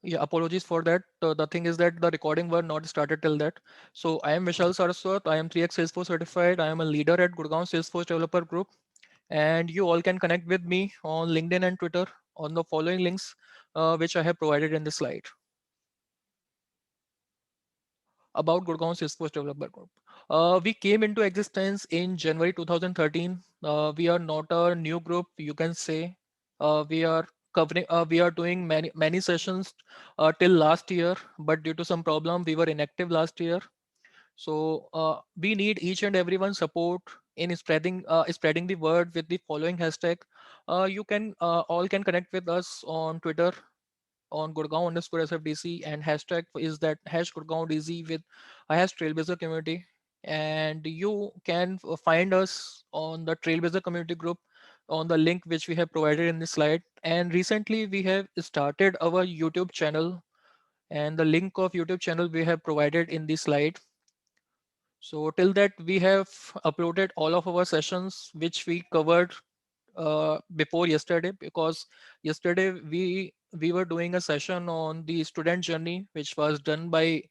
Yeah, apologies for that. The thing is that the recording were not started till that. So I am Vishal Saraswat. I am 3x Salesforce certified. I am a leader at Gurgaon Salesforce Developer Group. And you all can connect with me on LinkedIn and Twitter on the following links, which I have provided in the slide about Gurgaon Salesforce Developer Group. We came into existence in January 2013. We are not a new group, you can say. We are we are doing many sessions till last year, but due to some problem, we were inactive last year. So we need each and everyone's support in spreading the word with the following hashtag. You can all can connect with us on Twitter on Gurgaon underscore SFDC, and hashtag is that hash Gurgaon DZ with a hash Trailblazer community. And you can find us on the Trailblazer community group on the link which we have provided in this slide. And recently we have started our YouTube channel, and the link of YouTube channel we have provided in this slide. So till that we have uploaded all of our sessions which we covered before yesterday, because yesterday we were doing a session on the student journey which was done by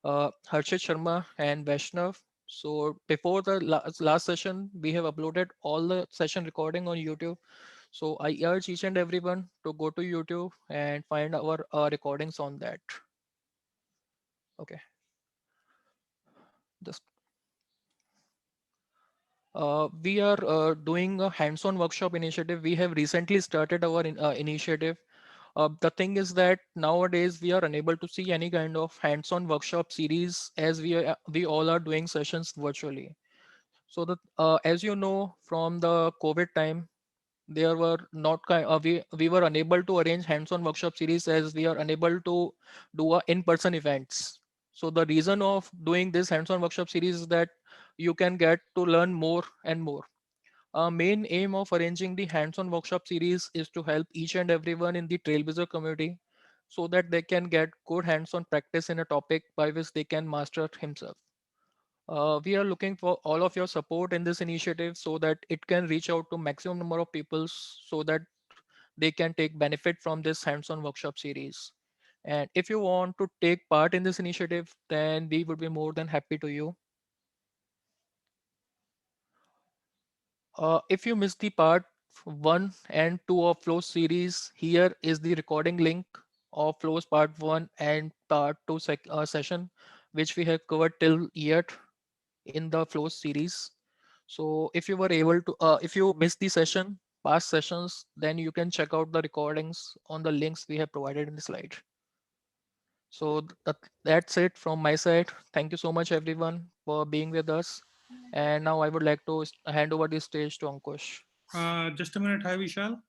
Harshit Sharma and Vaishnav. So before the last session, we have uploaded all the session recording on YouTube. So I urge each and everyone to go to YouTube and find our recordings on that. Okay, just we are doing a hands-on workshop initiative. We have recently started our initiative. The thing is that nowadays we are unable to see any kind of hands-on workshop series, as we all are doing sessions virtually. So that as you know from the COVID time, there were not we were unable to arrange hands-on workshop series as we are unable to do in-person events. So the reason of doing this hands-on workshop series is that you can get to learn more and more. Main aim of arranging the hands-on workshop series is to help each and everyone in the Trailblazer community so that they can get good hands-on practice in a topic by which they can master himself. We are looking for all of your support in this initiative so that it can reach out to maximum number of people so that they can take benefit from this hands-on workshop series. And if you want to take part in this initiative, then we would be more than happy to you. If you missed the part 1 and 2 of Flow series, here is the recording link of Flow's part 1 and part 2 session, which we have covered till yet in the Flow series. So if you were able to, if you missed the session, past sessions, then you can check out the recordings on the links we have provided in the slide. So that's it from my side. Thank you so much everyone for being with us. And now I would like to hand over the stage to Ankush. Just a minute. Hi, Vishal.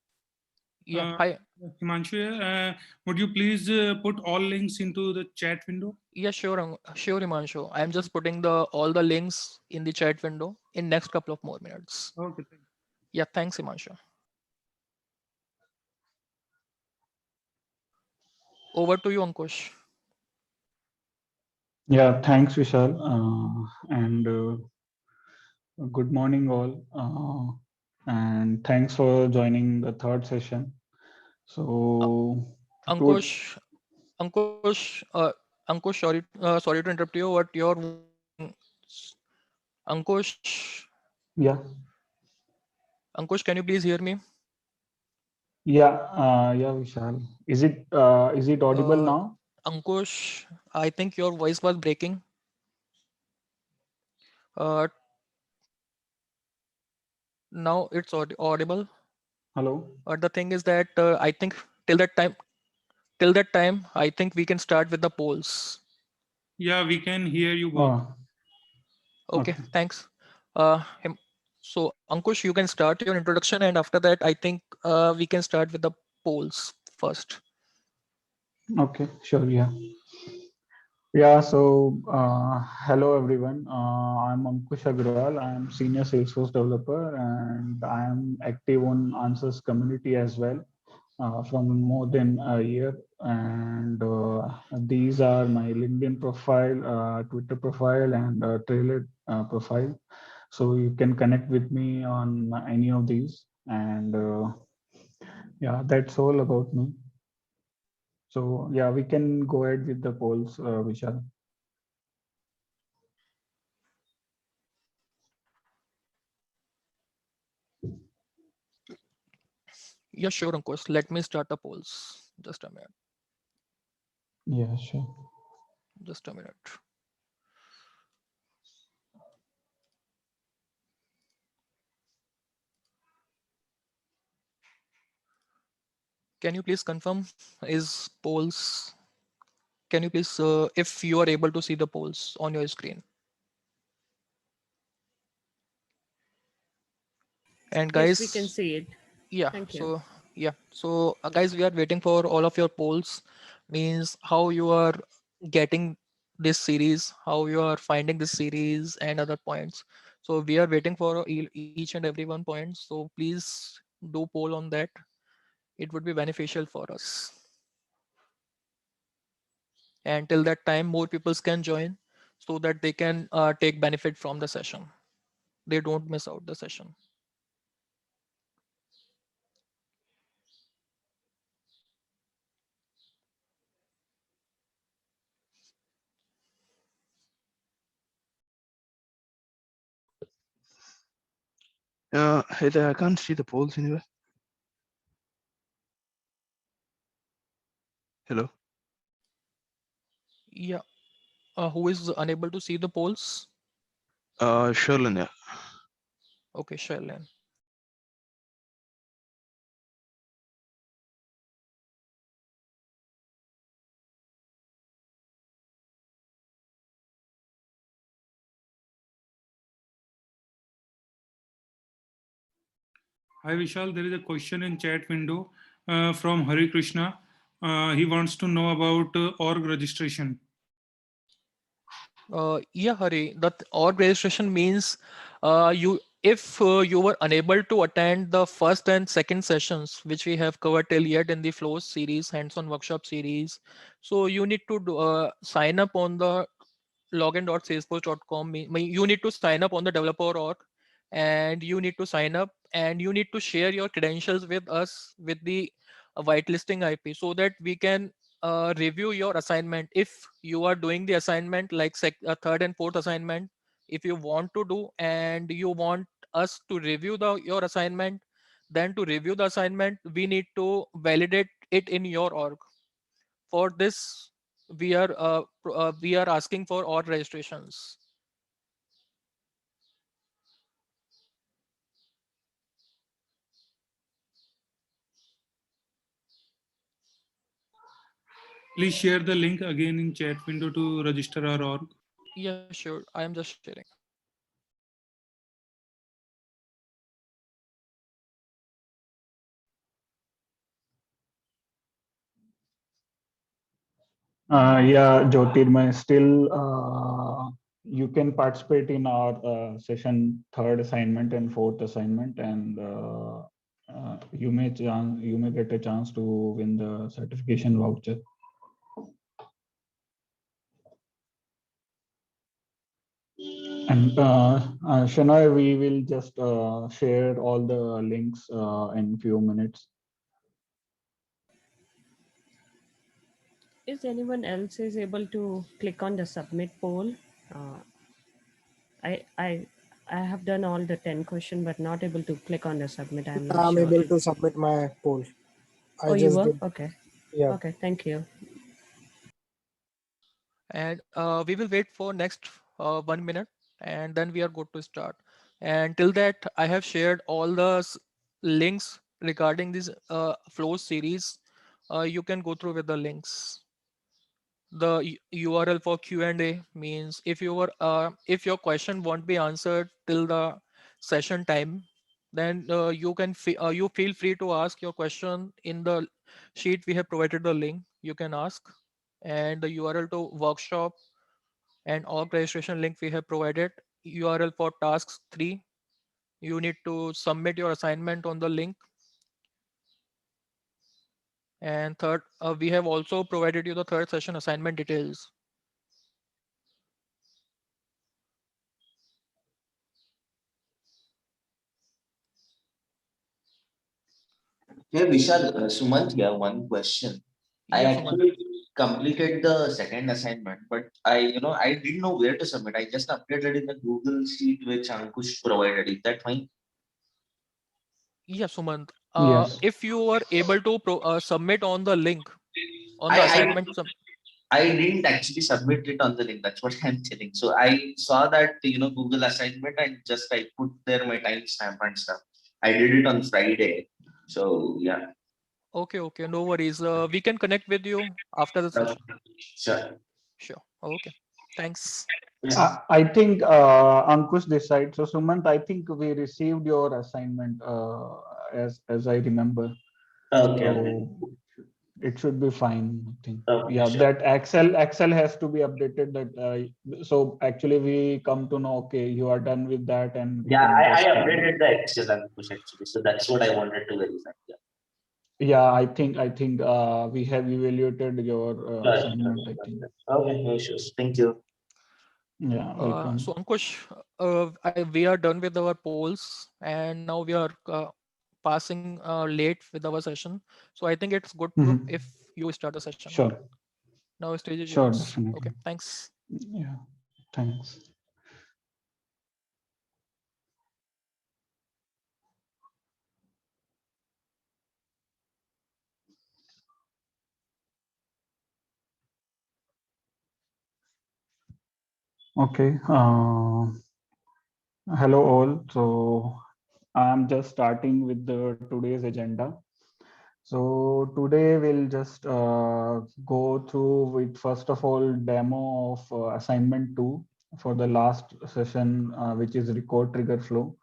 Yeah, Uh, hi. Himanshu here. Would you please put all links into the chat window? Yeah, sure, sure, Himanshu. I'm just putting the all the links in the chat window in next couple of more minutes. Okay, thank you. Yeah, thanks, Himanshu. Over to you, Ankush. Yeah, thanks, Vishal. And good morning, all. And thanks for joining the third session. Uh, So, to, Ankush, Ankush, sorry to interrupt you, but your voice is breaking. Ankush, yeah, Ankush, can you please hear me? yeah, Vishal. Is it audible Uh, now? Ankush, I think your voice was breaking. Uh, Now it's audible. Hello. But the thing is that I think till that time, till that time, I think we can start with the polls. Yeah, we can hear you both. Oh, Okay, okay. thanks. So Ankush, you can start your introduction, and after that, I think we can start with the polls first. Okay, sure. Yeah. Yeah, so hello everyone. I'm Ankush Agrawal. I'm senior Salesforce developer and I am active on Answers community as well from more than a year. And these are my LinkedIn profile, Twitter profile, and Trailer profile. So you can connect with me on any of these. And yeah, that's all about me. So yeah, we can go ahead with the polls, Vishal. Yeah, sure, Ankush. Let me start the polls. Just a minute. Yeah, sure. Just a minute. Can you please confirm is polls? Can you please, if you are able to see the polls on your screen? And Yes, we can guys, see it. yeah, Thank you. so guys, we are waiting for all of your polls. Means how you are getting this series, how you are finding this series and other points. So we are waiting for each and every one point. So please do poll on that. It would be beneficial for us. And till that time, more people can join so that they can take benefit from the session. They don't miss out the session. Hey there, I can't see the polls anywhere. Hello. Yeah. Who is unable to see the polls? Sherlin, yeah. Okay, Shailin. Hi Vishal, there is a question in chat window from Hari Krishna. He wants to know about org registration. Yeah, Hari, that org registration means you if you were unable to attend the first and second sessions, which we have covered till yet in the flow series, hands-on workshop series, so you need to sign up on the login.salesforce.com. You need to sign up on the developer org, and you need to sign up and you need to share your credentials with us with the whitelisting IP so that we can review your assignment. If you are doing the assignment like third and fourth assignment, if you want to do and you want us to review your assignment, then to review the assignment we need to validate it in your org. For this we are asking for org registrations. Please share the link again in chat window to register our org. Yeah, sure, I am just sharing. Yeah, Jyotirmay, still you can participate in our session third assignment and fourth assignment, and you may get a chance to win the certification voucher. And Shanoy, we will just share all the links in few minutes. Is anyone else is able to click on the submit poll? Uh, I I I have done all the 10 question, but not able to click on the submit. I'm not I'm sure. able to submit my poll. Oh, I you just were? did. Okay. Yeah. Okay. Thank you. And we will wait for next 1 minute and then we are good to start. And till that I have shared all the links regarding this flow series. You can go through with the links. The URL for Q&A means if your question won't be answered till the session time, then you feel free to ask your question in the sheet. We have provided the link, you can ask. And the URL to workshop and org registration link we have provided. URL for tasks 3, you need to submit your assignment on the link. And third, we have also provided you the third session assignment details. Hey Vishal, Sumant here, one question. I Yeah, Sumant. actually completed the second assignment, but I didn't know where to submit. I just updated in the Google Sheet which Ankush provided. Is that fine? Yeah, Sumant. Yes. If you are able to submit on the link on I the I assignment, I didn't actually submit it on the link. That's what I'm telling. So I saw that Google assignment and just I put there my timestamp and stuff. I did it on Friday. So yeah. okay, no worries. We can connect with you after the Okay. session. Sure. Sure. Okay. Thanks. Yeah. I think Ankush this side. So Sumant, I think we received your assignment as I remember. Okay. Okay. So it should be fine. I think. Okay. Yeah, Sure. that Excel has to be updated. That so actually we come to know. Okay, you are done with that, and we Yeah, can I just. updated the Excel and push actually. So that's what I wanted to verify. Yeah. Yeah, I think we have evaluated your Sure, sure, assignment. I sure, think. sure. Okay, no issues. Thank you. Yeah, So welcome. Ankush, we are done with our polls, and now we are passing late with our session. So I think it's good to Mhm. if you start the session. Sure, Now stage is sure, yours. Okay, definitely. thanks. Yeah, thanks. Okay. Hello all. So I'm just starting with the today's agenda. So today we'll just go through with first of all demo of assignment 2 for the last session, which is record trigger flow.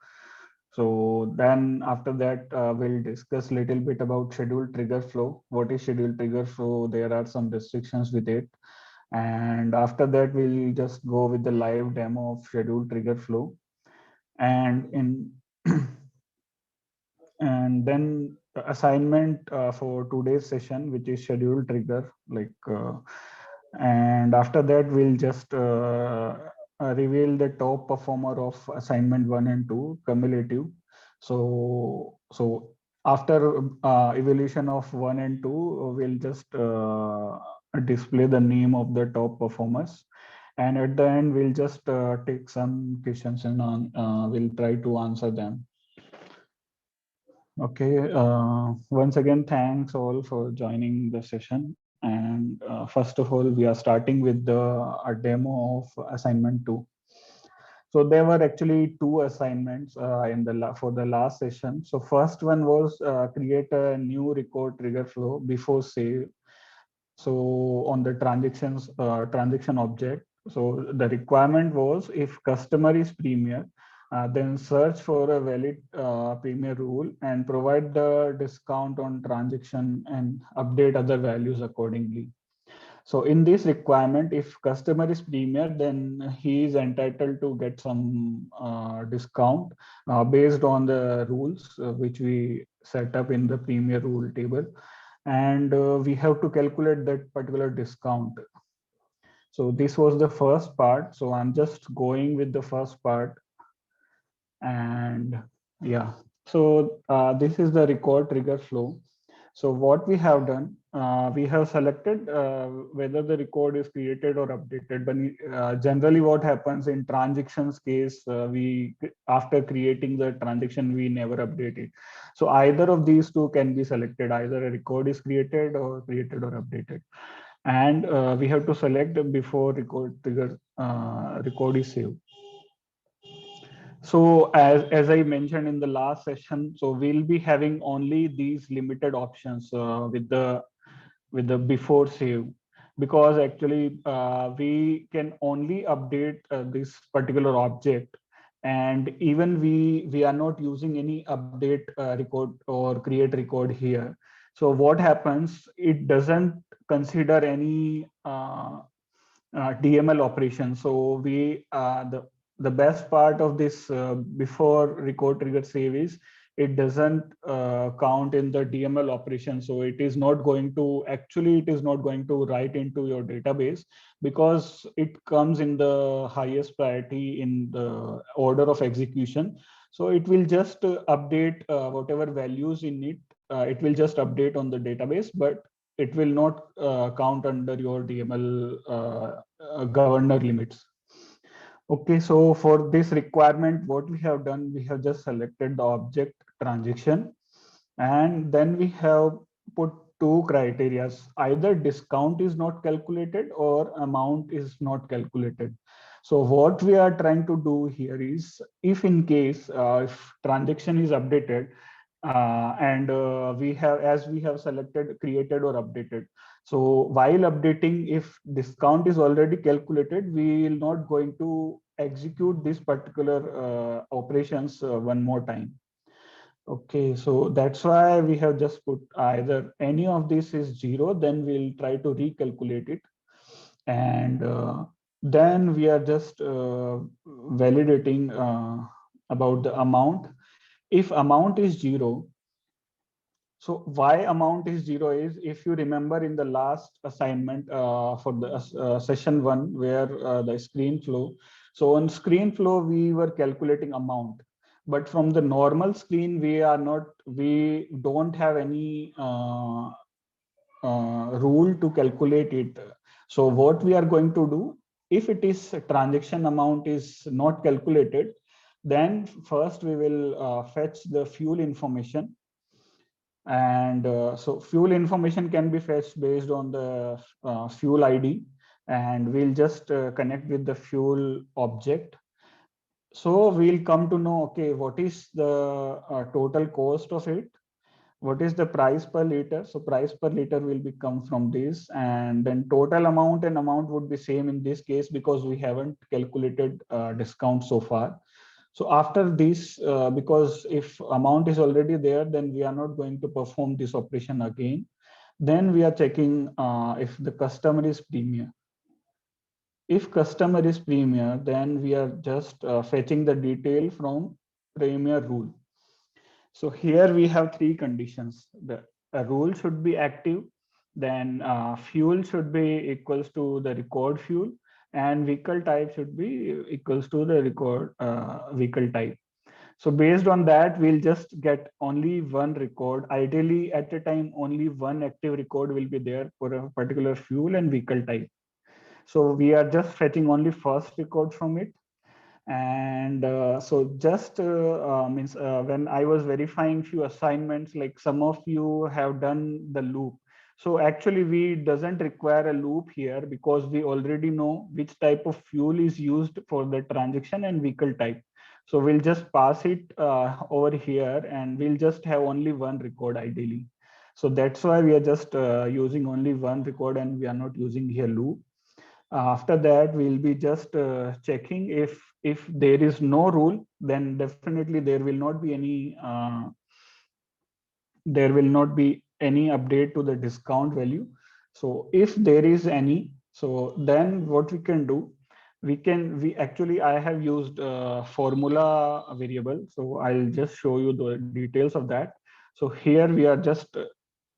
So then after that, we'll discuss a little bit about scheduled trigger flow. What is scheduled trigger flow? There are some restrictions with it. And after that, we'll just go with the live demo of scheduled trigger flow. And in and then the assignment for today's session, which is scheduled trigger, and after that, we'll just reveal the top performer of assignment 1 and 2 cumulative. So after evaluation of 1 and 2, we'll just display the name of the top performers. And at the end, we'll just take some questions and we'll try to answer them. Okay. Once again, thanks all for joining the session. And first of all, we are starting with the a demo of assignment 2. So there were actually two assignments in for the last session. So first one was create a new record trigger flow before save. So on the transaction object. So the requirement was if customer is premier, then search for a valid premier rule and provide the discount on transaction and update other values accordingly. So in this requirement, if customer is premier, then he is entitled to get some discount based on the rules which we set up in the premier rule table. And we have to calculate that particular discount. So this was the first part. So I'm just going with the first part. And yeah, so this is the record trigger flow. So what we have done, we have selected whether the record is created or updated. But generally what happens in transactions case, we after creating the transaction, we never update it. So either of these two can be selected, either a record is created or updated. And we have to select before record trigger record is saved. So as I mentioned in the last session, so we'll be having only these limited options with the before save, because actually we can only update this particular object, and even we are not using any update record or create record here. So what happens, it doesn't consider any DML operation. So we the best part of this before record trigger save is it doesn't count in the DML operation. So it is not going to write into your database, because it comes in the highest priority in the order of execution. So it will just update whatever values in it. It will just update on the database, but it will not count under your DML governor limits. Okay, so for this requirement, what we have done, we have just selected the object transaction, and then we have put two criterias: either discount is not calculated or amount is not calculated. So what we are trying to do here is, if in case if transaction is updated, and we have, as we have selected created or updated, so while updating, if discount is already calculated, we will not going to execute this particular operations one more time. Okay, so that's why we have just put either any of this is zero, then we'll try to recalculate it. And then we are just validating about the amount. If amount is zero, so why amount is zero is, if you remember in the last assignment for the session one, where the screen flow. So on screen flow, we were calculating amount, but from the normal screen, we don't have any rule to calculate it. So what we are going to do, if it is transaction amount is not calculated, then first we will fetch the fuel information. And so fuel information can be fetched based on the fuel ID, and we'll just connect with the fuel object. So we'll come to know, okay, what is the total cost of it, what is the price per liter. So price per liter will be come from this, and then total amount and amount would be same in this case, because we haven't calculated discount so far. So after this, because if amount is already there, then we are not going to perform this operation again. Then we are checking if the customer is premier. If customer is premier, then we are just fetching the detail from premier rule. So here we have three conditions. The a rule should be active, then fuel should be equals to the record fuel, and vehicle type should be equals to the record vehicle type. So based on that, we'll just get only one record. Ideally, at a time, only one active record will be there for a particular fuel and vehicle type. So we are just fetching only first record from it. And so just means when I was verifying few assignments, like some of you have done the loop. So actually we doesn't require a loop here, because we already know which type of fuel is used for the transaction and vehicle type. So we'll just pass it over here, and we'll just have only one record ideally. So that's why we are just using only one record, and we are not using here loop. After that, we'll be just checking if there is no rule, then definitely there will not be any update to the discount value. So if there is any, so then what we can do, we actually, I have used formula variable. So I'll just show you the details of that. So here we are just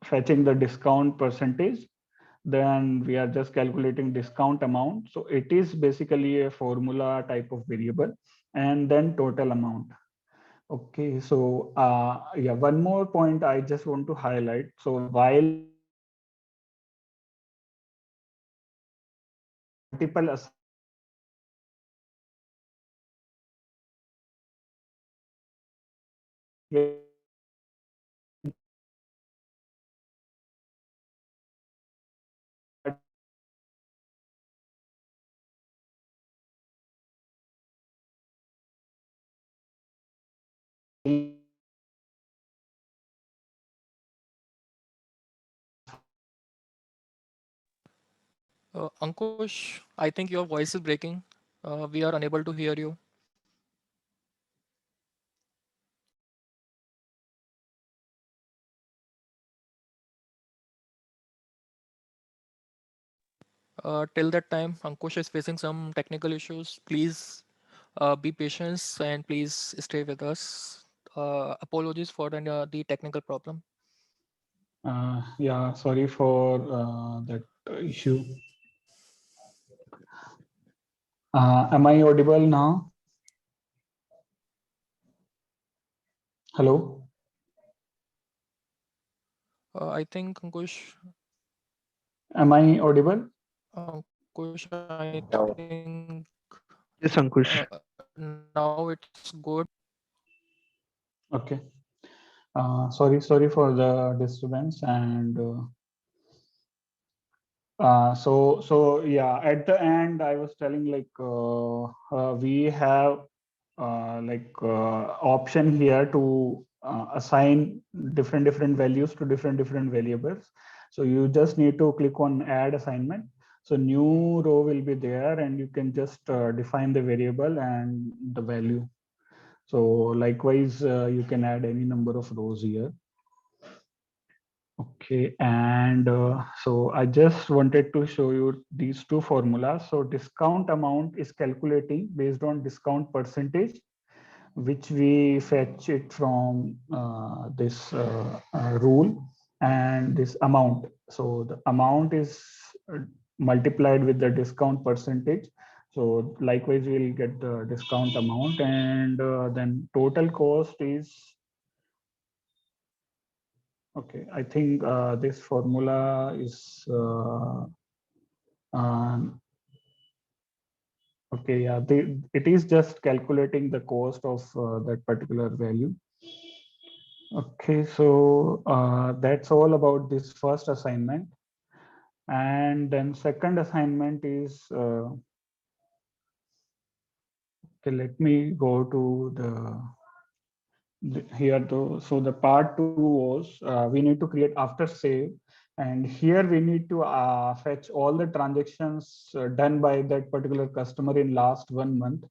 fetching the discount percentage, then we are just calculating discount amount. So it is basically a formula type of variable, and then total amount. Okay, so yeah, one more point I just want to highlight. So while multiple Ankush, I think your voice is breaking. We are unable to hear you. Till that time, Ankush is facing some technical issues. Please be patient and please stay with us. Apologies for the technical problem. yeah, sorry for that issue. Am I audible now? Hello. I think Ankush Am I audible? Ankush, I No. think Yes, Ankush. now it's good. Okay. Sorry for the disturbance. And so yeah, at the end I was telling like we have option here to assign different values to different variables. So you just need to click on add assignment. So new row will be there, and you can just define the variable and the value. So likewise, you can add any number of rows here. Okay, and so I just wanted to show you these two formulas. So discount amount is calculating based on discount percentage, which we fetch it from this rule, and this amount. So the amount is uh, multiplied with the discount percentage. So likewise, we'll get the discount amount, and then total cost is, okay, I think this formula is um, okay, yeah, it is just calculating the cost of that particular value. Okay, so that's all about this first assignment. And then second assignment is, okay, let me go to here though. So the part 2 was we need to create after save, and here we need to fetch all the transactions done by that particular customer in last 1 month,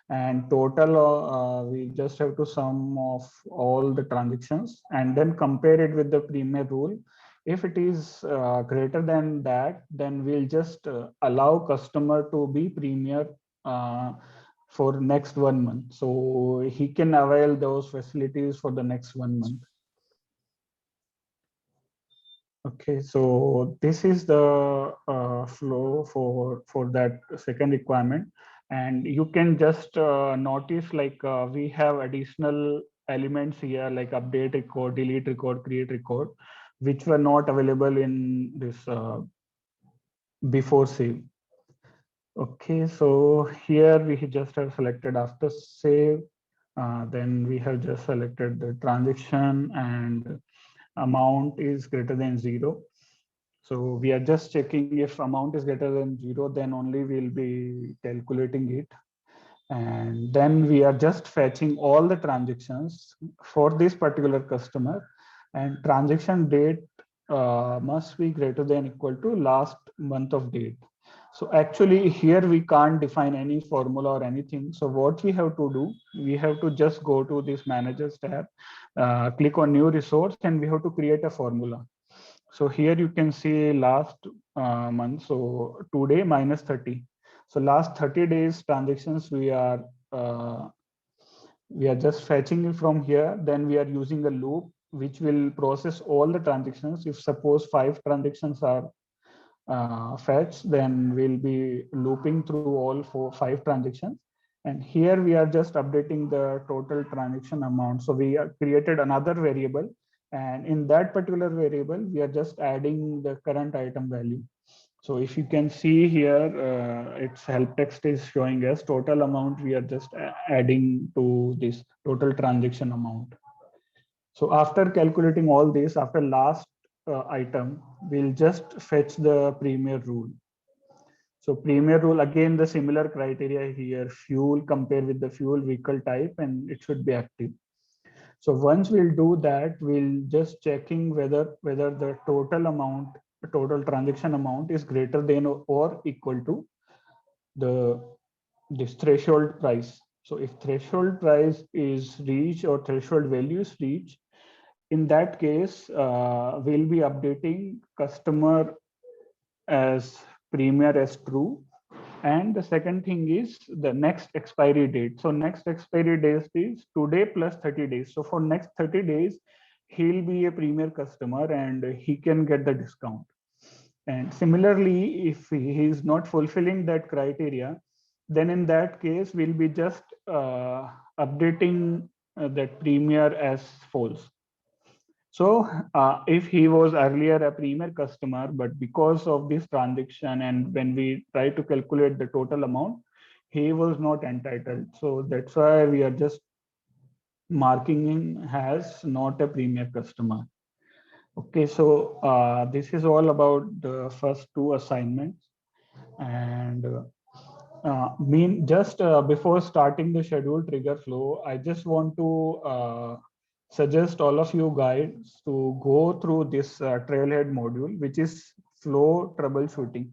and total we just have to sum of all the transactions and then compare it with the premier rule. If it is greater than that, then we'll just allow customer to be premier uh, for next 1 month. So he can avail those facilities for the next 1 month. Okay, so this is the flow for that second requirement. And you can just notice like we have additional elements here like update record, delete record, create record, which were not available in this before save. Okay, so here we just have selected after save. Then we have just selected the transaction and amount is greater than 0. So we are just checking if amount is greater than 0, then only we'll be calculating it. And then we are just fetching all the transactions for this particular customer, and transaction date must be greater than equal to last month of date. So actually here we can't define any formula or anything. So what we have to do, we have to just go to this managers tab, click on new resource, and we have to create a formula. So here you can see last month, so today minus 30. So last 30 days transactions we are just fetching it from here. Then we are using a loop which will process all the transactions. If suppose 5 transactions are fetched, then we'll be looping through all 5 transactions. And here we are just updating the total transaction amount. So we have created another variable, and in that particular variable, we are just adding the current item value. So if you can see here, its help text is showing us total amount. We are just adding to this total transaction amount. So after calculating all this, after last item, we'll just fetch the premier rule. So premier rule, again, the similar criteria here, fuel, compare with the fuel, vehicle type, and it should be active. So once we'll do that, we'll just checking whether the total amount, total transaction amount is greater than or equal to the this threshold price. So if threshold price is reached or threshold value is reached, in that case, we'll be updating customer as premier as true. And the second thing is the next expiry date. So next expiry date is today plus 30 days. So for next 30 days, he'll be a premier customer and he can get the discount. And similarly, if he is not fulfilling that criteria, then in that case, we'll be just updating that premier as false. So if he was earlier a premier customer, but because of this transaction and when we try to calculate the total amount, he was not entitled. So that's why we are just marking him as not a premier customer. Okay, so this is all about the first two assignments. And just before starting the schedule trigger flow, I just want to suggest all of you guys to go through this trailhead module, which is flow troubleshooting.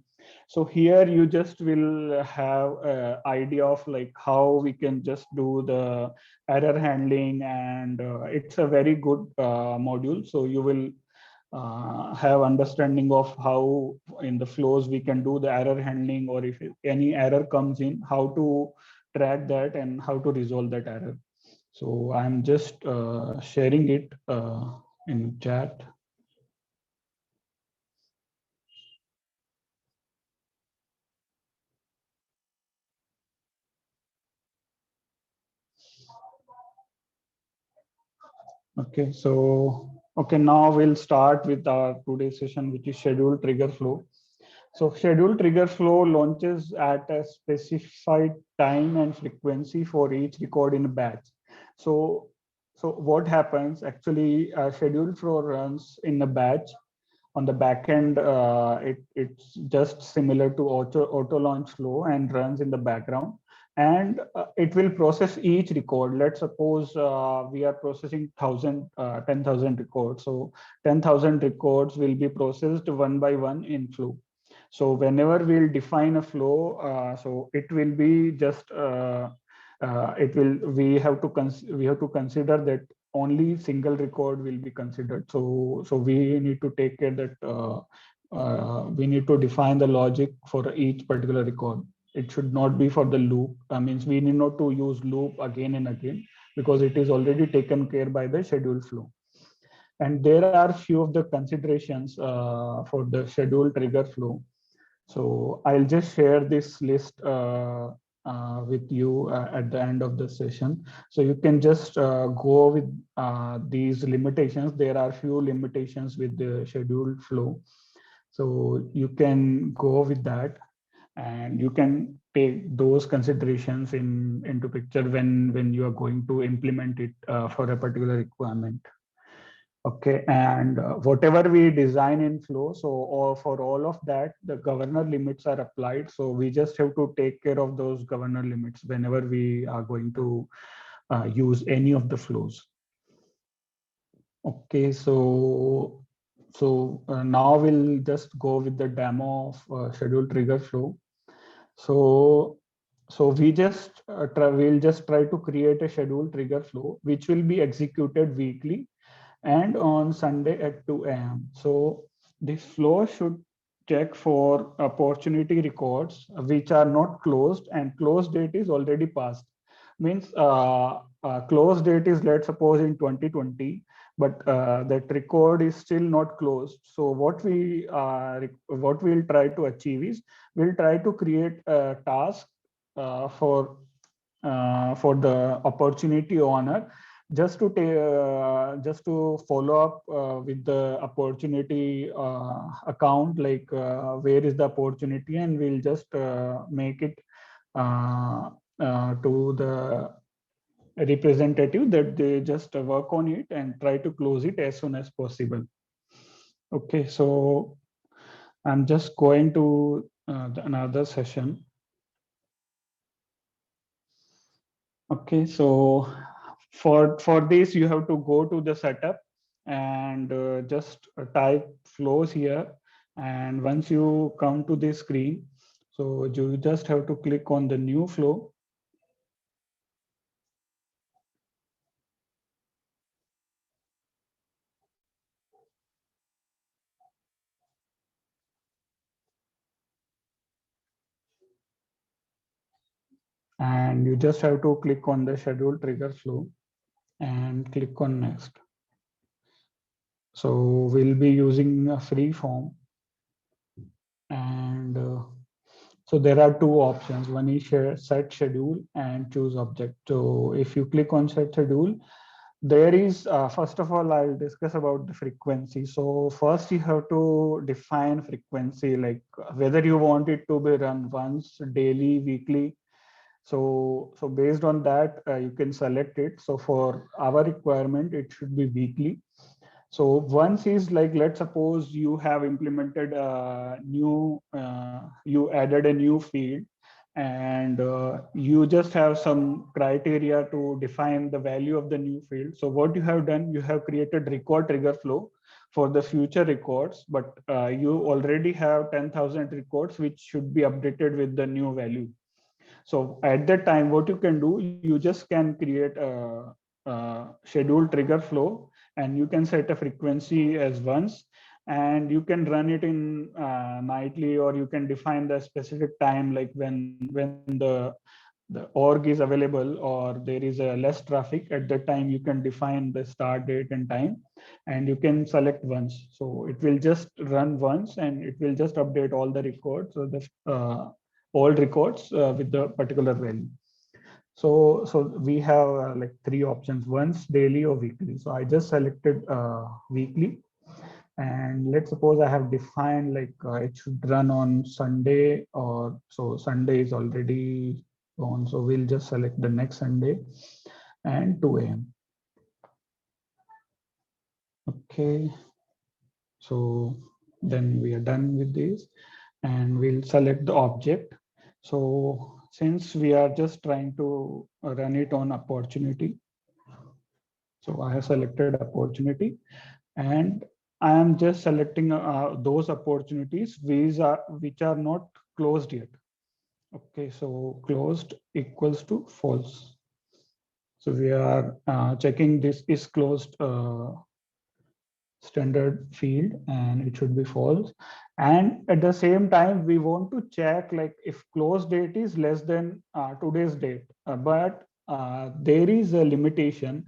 So here you just will have an idea of like how we can just do the error handling, and it's a very good module. So you will have understanding of how in the flows we can do the error handling, or if any error comes in, how to track that and how to resolve that error. So I'm just sharing it in chat. Okay, so now we'll start with our today's session, which is schedule trigger flow. So schedule trigger flow launches at a specified time and frequency for each record in a batch. So what happens actually, schedule flow runs in a batch. On the back end, it's just similar to auto launch flow and runs in the background. And it will process each record. Let's suppose we are processing 10,000 records. So 10,000 records will be processed one by one in flow. So whenever we'll define a flow, so it will be just we have to consider that only single record will be considered. So we need to take care that we need to define the logic for each particular record. It should not be for the loop. Means we need not to use loop again and again, because it is already taken care by the schedule flow. And there are few of the considerations for the schedule trigger flow. So I'll just share this list with you at the end of the session. So you can just go with these limitations. There are few limitations with the scheduled flow. So you can go with that, and you can take those considerations into picture when you are going to implement it for a particular requirement. Okay, and whatever we design in flow, so for all of that, the governor limits are applied. So we just have to take care of those governor limits whenever we are going to use any of the flows. Okay, so now we'll just go with the demo of schedule trigger flow. So we just we'll just try to create a schedule trigger flow which will be executed weekly and on Sunday at 2 a.m. So this flow should check for opportunity records which are not closed and close date is already passed. Means close date is, let's suppose, in 2020, but that record is still not closed. So what we'll try to achieve is, we'll try to create a task for the opportunity owner, just to follow up with the opportunity account, like where is the opportunity, and we'll just make it to the representative that they just work on it and try to close it as soon as possible. Okay, so I'm just going to another session. Okay, so for this you have to go to the setup and just type flows here, and once you come to this screen, so you just have to click on the new flow. And you just have to click on the schedule trigger flow and click on next. So we'll be using a free form, and so there are two options. One is set schedule and choose object. So if you click on set schedule, there is, first of all, I'll discuss about the frequency. So first you have to define frequency, like whether you want it to be run once, daily, weekly. So based on that, you can select it. So for our requirement, it should be weekly. So once is like, let's suppose you have implemented a new, you added a new field, and you just have some criteria to define the value of the new field. So what you have done, you have created record trigger flow for the future records, but you already have 10,000 records which should be updated with the new value. So at that time, what you can do, you just can create a scheduled trigger flow, and you can set a frequency as once, and you can run it in nightly, or you can define the specific time, like when the org is available or there is a less traffic. At that time, you can define the start date and time, and you can select once. So it will just run once, and it will just update all the records, so the old records with the particular value. So we have like three options: once, daily, or weekly. So I just selected weekly, and let's suppose I have defined like it should run on Sunday, or so Sunday is already on. So we'll just select the next Sunday and 2 a.m. Okay. So then we are done with this, and we'll select the object. So since we are just trying to run it on opportunity, so I have selected opportunity, and I am just selecting those opportunities which are not closed yet. Okay, so closed equals to false. So we are checking this is closed standard field, and it should be false. And at the same time, we want to check like if close date is less than today's date, but there is a limitation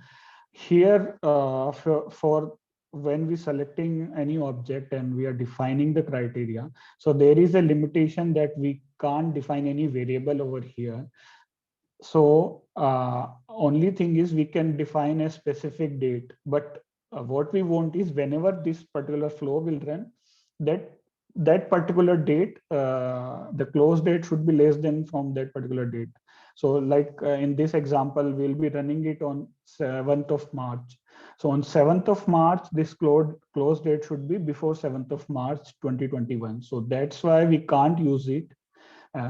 here for when we selecting any object and we are defining the criteria. So there is a limitation that we can't define any variable over here. So only thing is we can define a specific date, but what we want is whenever this particular flow will run, that particular date, the close date should be less than from that particular date. So like in this example, we'll be running it on 7th of March. So on 7th of March, this close date should be before 7th of March 2021. So that's why we can't use it.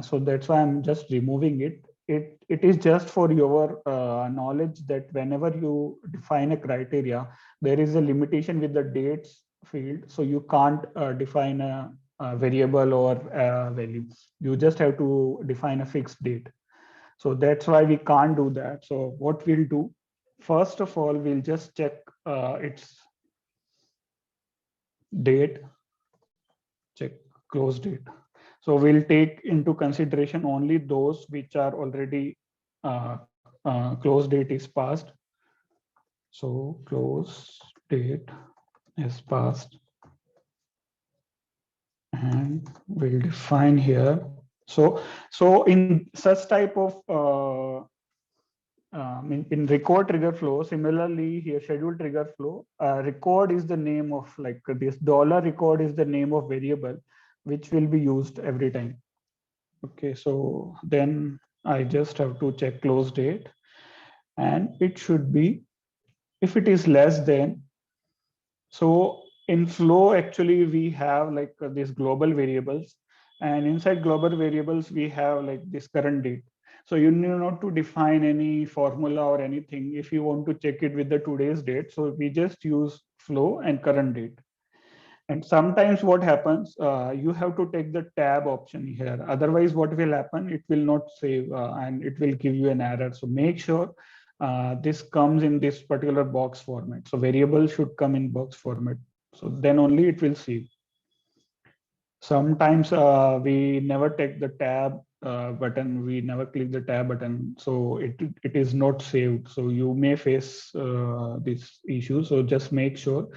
So that's why I'm just removing it. It is just for your knowledge that whenever you define a criteria, there is a limitation with the dates field. So you can't define a variable or a value. You just have to define a fixed date. So that's why we can't do that. So what we'll do, first of all, we'll just check its date, check close date. So we'll take into consideration only those which are already close date is passed. So close date is passed, and we'll define here. So in such type of in record trigger flow, similarly here scheduled trigger flow, record is the name of like this $record is the name of variable which will be used every time. Okay, so then I just have to check close date, and it should be, if it is less than, so in flow actually we have like these global variables, and inside global variables we have like this current date. So you need not to define any formula or anything if you want to check it with the today's date. So we just use flow and current date. And sometimes what happens, you have to take the tab option here. Otherwise, what will happen? It will not save and it will give you an error. So make sure this comes in this particular box format. So variable should come in box format. So then only it will save. Sometimes we never take the tab button, we never click the tab button, so it is not saved. So you may face this issue. So just make sure,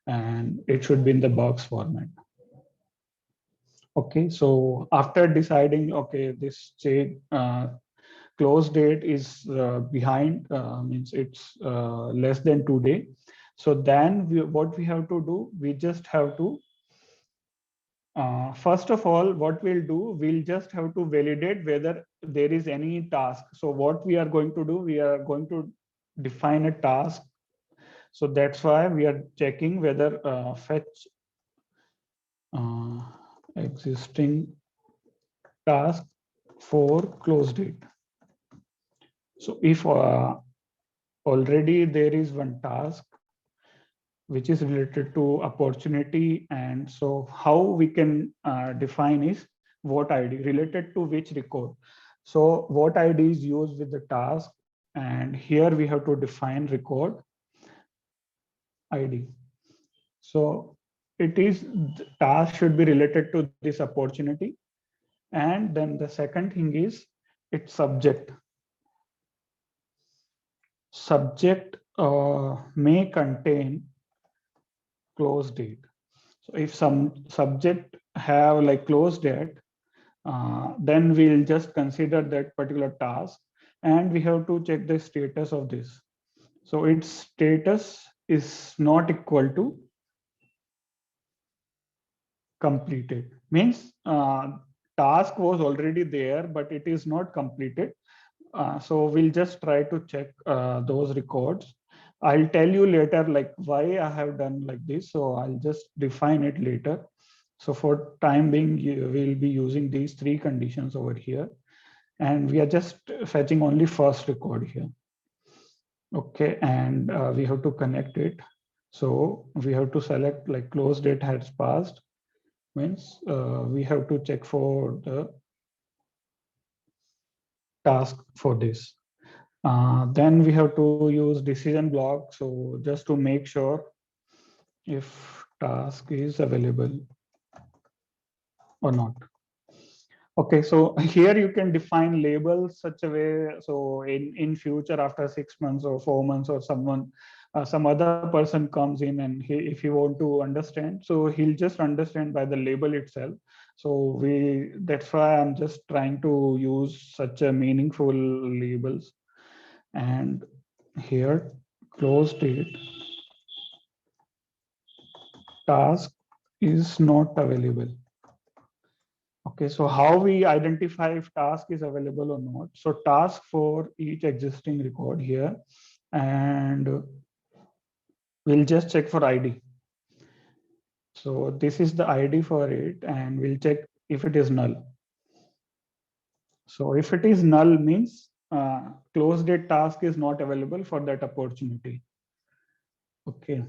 and it should be in the box format. Okay, so after deciding, okay, this close date is behind, means it's less than 2 days. So then what we have to do, we just have to, first of all, what we'll do, we'll just have to validate whether there is any task. So what we are going to do, we are going to define a task. So that's why we are checking whether fetch existing task for close date. So if already there is one task which is related to opportunity, and so how we can define is what ID related to which record. So what ID is used with the task, and here we have to define record ID. So it is, the task should be related to this opportunity. And then the second thing is its subject. Subject may contain close date. So if some subject have like close date, then we'll just consider that particular task, and we have to check the status of this. So its status is not equal to completed, means task was already there, but it is not completed. So we'll just try to check those records. I'll tell you later like why I have done like this. So I'll just define it later. So for time being, we'll be using these three conditions over here. And we are just fetching only first record here. Okay, and we have to connect it. So we have to select like close date has passed, means we have to check for the task for this. Then we have to use decision block. So just to make sure if task is available or not. Okay, so here you can define labels such a way. So in future, after 6 months or 4 months, or someone, some other person comes in, and if he want to understand, so he'll just understand by the label itself. So that's why I'm just trying to use such a meaningful labels. And here close date task is not available. Okay, so how we identify if task is available or not? So task for each existing record here, and we'll just check for ID. So this is the ID for it, and we'll check if it is null. So if it is null, means close date task is not available for that opportunity. Okay.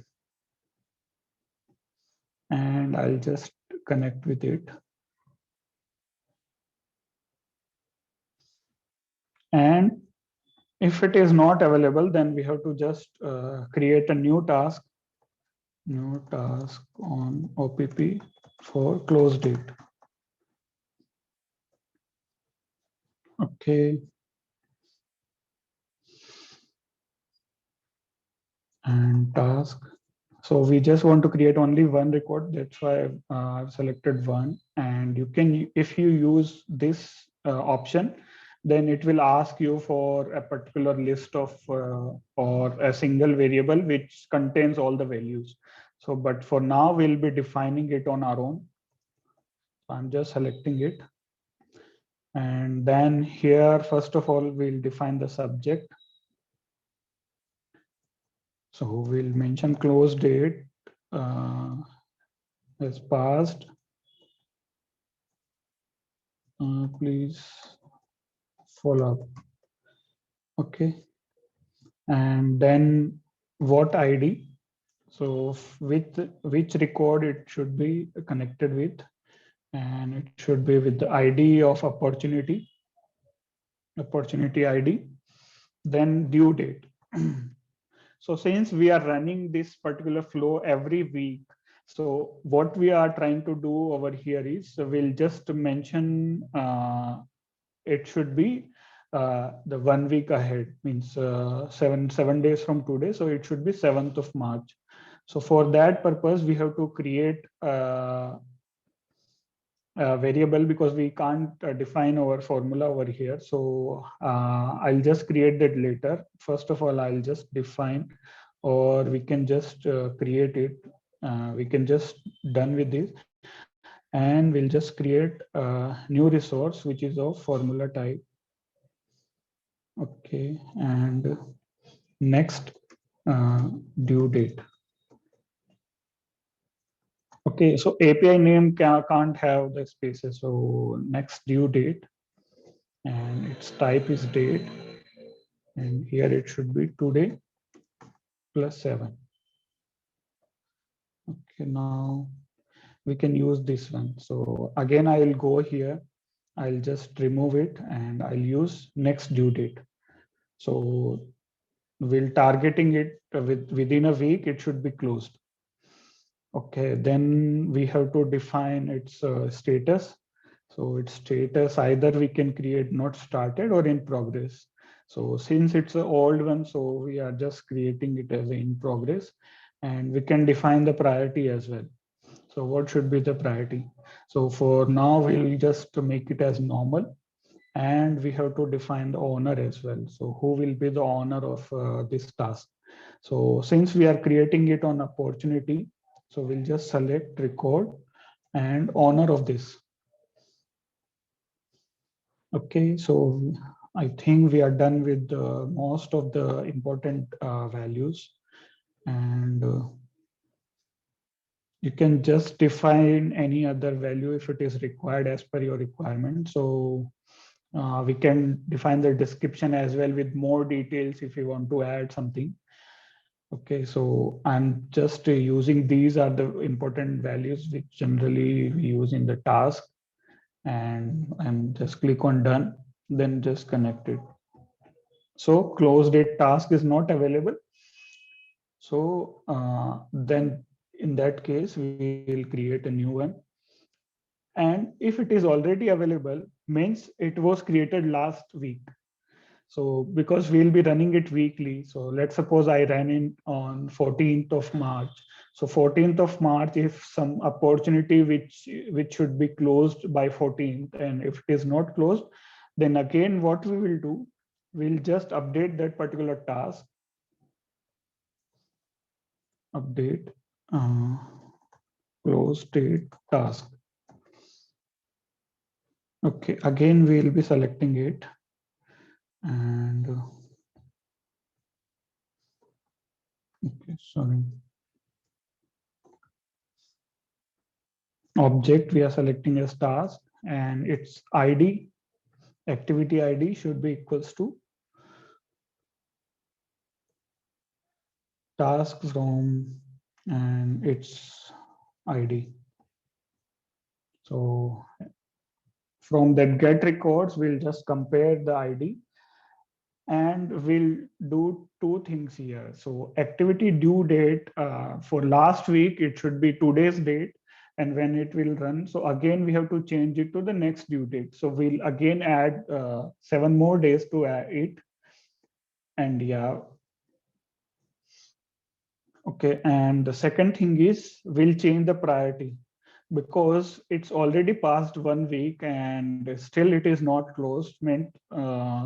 And I'll just connect with it. And if it is not available, then we have to just create a new task on OPP for close date. Okay. And task. So we just want to create only one record. That's why I've selected one. And you can, if you use this option, then it will ask you for a particular list of or a single variable which contains all the values. So, but for now, we'll be defining it on our own. So I'm just selecting it. And then here, first of all, we'll define the subject. So we'll mention close date has passed. Please follow up. Okay. And then what ID? So with which record it should be connected with, and it should be with the ID of opportunity ID, then due date. So since we are running this particular flow every week, so what we are trying to do over here is, so we'll just mention it should be the 1 week ahead, means 7 days from today. So it should be 7th of March. So for that purpose, we have to create variable because we can't define our formula over here. So I'll just create that later. First of all, I'll just define, or we can just create it. We can just done with this, and we'll just create a new resource which is of formula type. Okay, and next due date. Okay, so API name can't have the spaces. So next due date, and its type is date, and here it should be today plus 7. Okay, now we can use this one. So again, I will go here. I'll just remove it and I'll use next due date. So we'll targeting it within a week, it should be closed. Okay, then we have to define its status. So its status, either we can create not started or in progress. So since it's an old one, so we are just creating it as in progress, and we can define the priority as well. So what should be the priority? So for now, we'll just make it as normal, and we have to define the owner as well. So who will be the owner of this task? So since we are creating it on opportunity, so we'll just select record and owner of this. Okay, so I think we are done with most of the important values, and you can just define any other value if it is required as per your requirement. So we can define the description as well with more details if you want to add something. Okay, so I'm just using these are the important values which generally we use in the task, and I'm just click on done, then just connect it. So close date task is not available. So then in that case, we will create a new one. And if it is already available, means it was created last week. So because we'll be running it weekly. So let's suppose I ran it on 14th of March. So 14th of March, if some opportunity which should be closed by 14th, and if it is not closed, then again what we will do, we'll just update that particular task. Update close date task. Okay, again we'll be selecting it, and okay, sorry. Object we are selecting as task, and its ID, activity ID should be equals to task from and its ID. So from that get records, we'll just compare the ID, and we'll do two things here. So activity due date for last week, it should be today's date, and when it will run. So again, we have to change it to the next due date. So we'll again add 7 more days to it. And yeah. Okay, and the second thing is we'll change the priority, because it's already past 1 week and still it is not closed, meant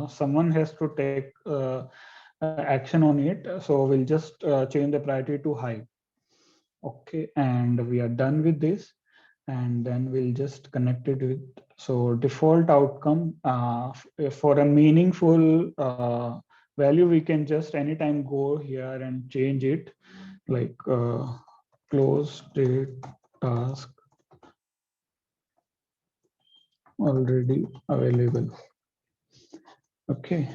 someone has to take action on it. So we'll just change the priority to high. Okay, and we are done with this, and then we'll just connect it with, so default outcome for a meaningful value, we can just anytime go here and change it, like close date task already available. Okay,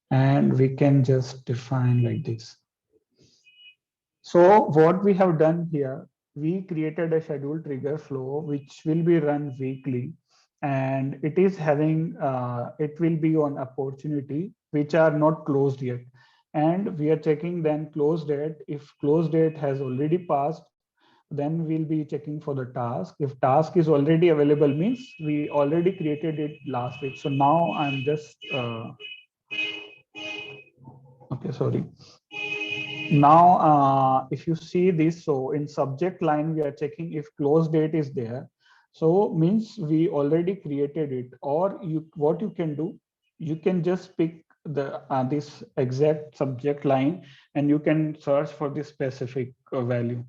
and we can just define like this. So what we have done here, we created a schedule trigger flow which will be run weekly, and it is having it will be on opportunity which are not closed yet, and we are checking then close date. If close date has already passed, then we'll be checking for the task. If task is already available, means we already created it last week. So now I'm just okay, sorry. Now, if you see this, so in subject line, we are checking if close date is there. So means we already created it, or what you can do, you can just pick the this exact subject line and you can search for this specific value.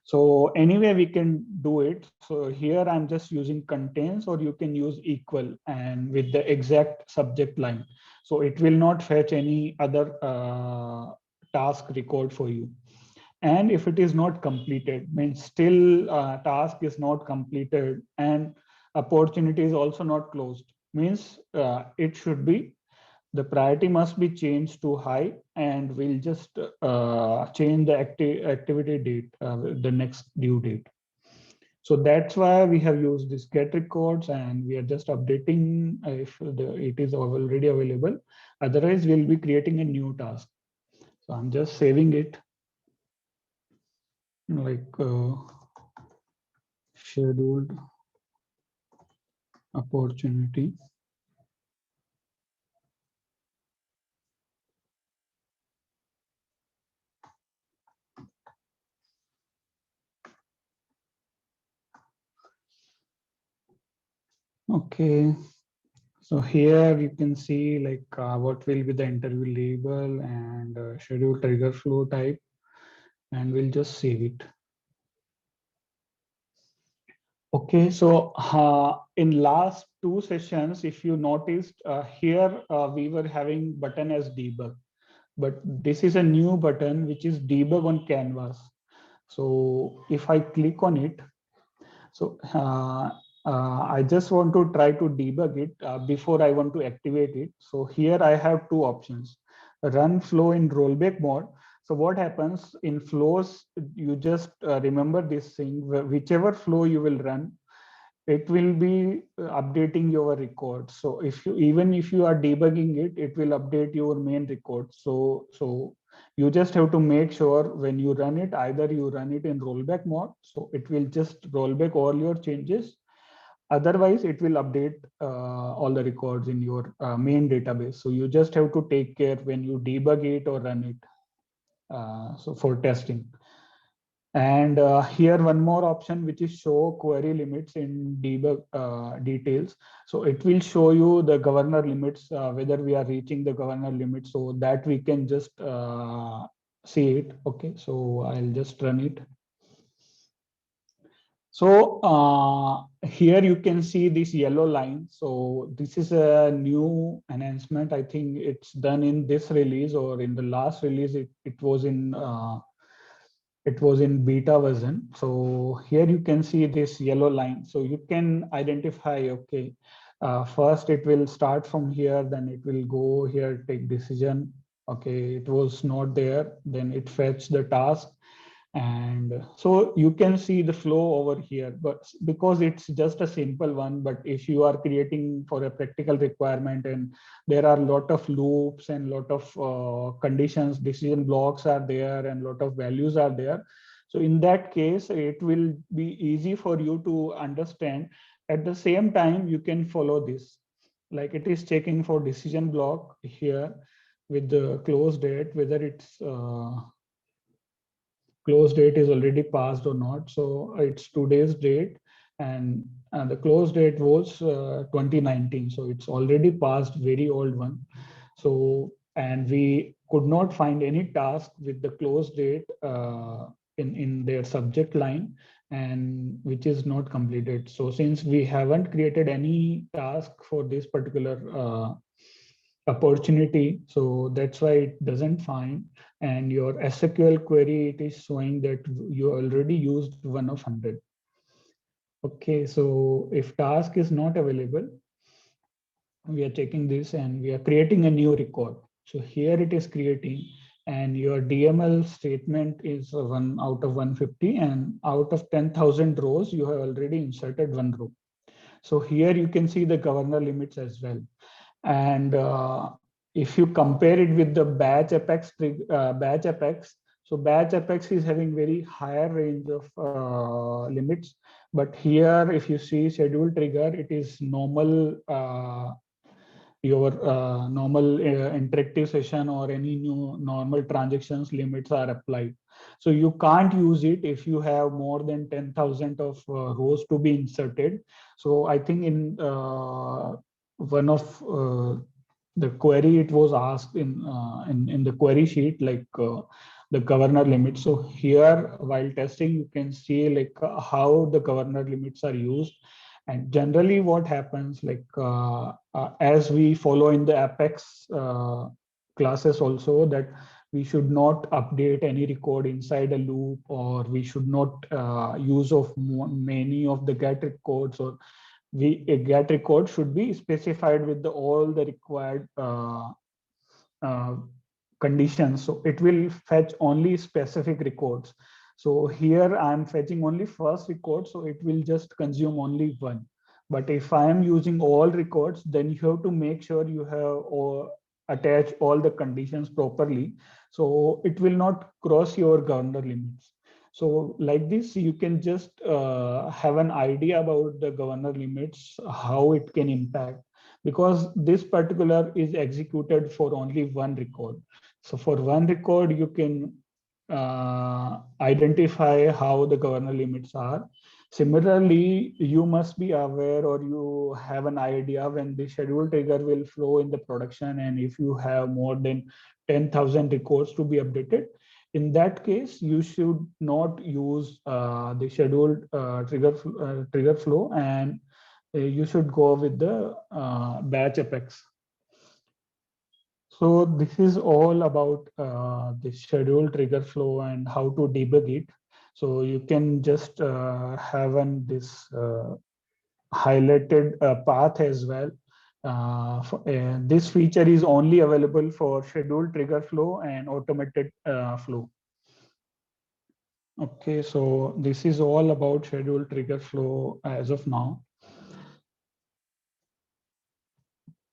So anyway, we can do it. So here I'm just using contains, or you can use equal and with the exact subject line. So it will not fetch any other task record for you. And if it is not completed, means still task is not completed and opportunity is also not closed, means it should be, the priority must be changed to high, and we'll just change the activity date, the next due date. So that's why we have used this get records, and we are just updating if it is already available. Otherwise, we'll be creating a new task. So I'm just saving it like scheduled opportunity. Okay. So here you can see like what will be the interview label and schedule trigger flow type, and we'll just save it. Okay, so in last two sessions, if you noticed here, we were having button as debug, but this is a new button which is debug on canvas. So if I click on it, so I just want to try to debug it before I want to activate it. So here I have two options: run flow in rollback mode. So what happens in flows, you just remember this thing, whichever flow you will run, it will be updating your record. So if you, even if you are debugging it, it will update your main record. So you just have to make sure when you run it, either you run it in rollback mode, so it will just roll back all your changes. Otherwise, it will update all the records in your main database. So you just have to take care when you debug it or run it. So for testing. And here one more option, which is show query limits in debug details. So it will show you the governor limits, whether we are reaching the governor limit, so that we can just see it. Okay, so I'll just run it. So here you can see this yellow line. So this is a new enhancement. I think it's done in this release, or in the last release, it was in beta version. So here you can see this yellow line. So you can identify, okay, first it will start from here, then it will go here, take decision. Okay, it was not there, then it fetch the task. And so you can see the flow over here, but because it's just a simple one, but if you are creating for a practical requirement and there are a lot of loops and lot of conditions, decision blocks are there and lot of values are there. So in that case, it will be easy for you to understand. At the same time, you can follow this, like it is checking for decision block here with the close date, whether it's close date is already passed or not. So it's today's date, and the close date was 2019. So it's already passed, very old one. So, and we could not find any task with the close date in their subject line, and which is not completed. So since we haven't created any task for this particular opportunity, so that's why it doesn't find. And your SQL query, it is showing that you already used 1 of 100. Okay, so if task is not available, we are checking this and we are creating a new record. So here it is creating, and your DML statement is 1 out of 150, and out of 10,000 rows, you have already inserted 1 row. So here you can see the governor limits as well. And if you compare it with the batch apex, so batch apex is having very higher range of limits, but here if you see schedule trigger, it is normal your normal interactive session or any new normal transactions limits are applied. So you can't use it if you have more than 10,000 of rows to be inserted. So I think in one of the query, it was asked in the query sheet, like the governor limit. So here, while testing, you can see like how the governor limits are used. And generally what happens, like as we follow in the Apex classes also, that we should not update any record inside a loop, or we should not use of many of the get records, or a get record should be specified with all the required uh, conditions. So it will fetch only specific records. So here I'm fetching only first record, so it will just consume only one. But if I am using all records, then you have to make sure you have attach all the conditions properly. So it will not cross your governor limits. So like this, you can just have an idea about the governor limits, how it can impact, because this particular is executed for only one record. So for one record, you can identify how the governor limits are. Similarly, you must be aware, or you have an idea when the schedule trigger will flow in the production, and if you have more than 10,000 records to be updated, in that case, you should not use the scheduled trigger flow, and you should go with the batch Apex. So this is all about the schedule trigger flow and how to debug it. So you can just have this highlighted path as well. This feature is only available for scheduled trigger flow and automated flow. Okay, so this is all about scheduled trigger flow as of now.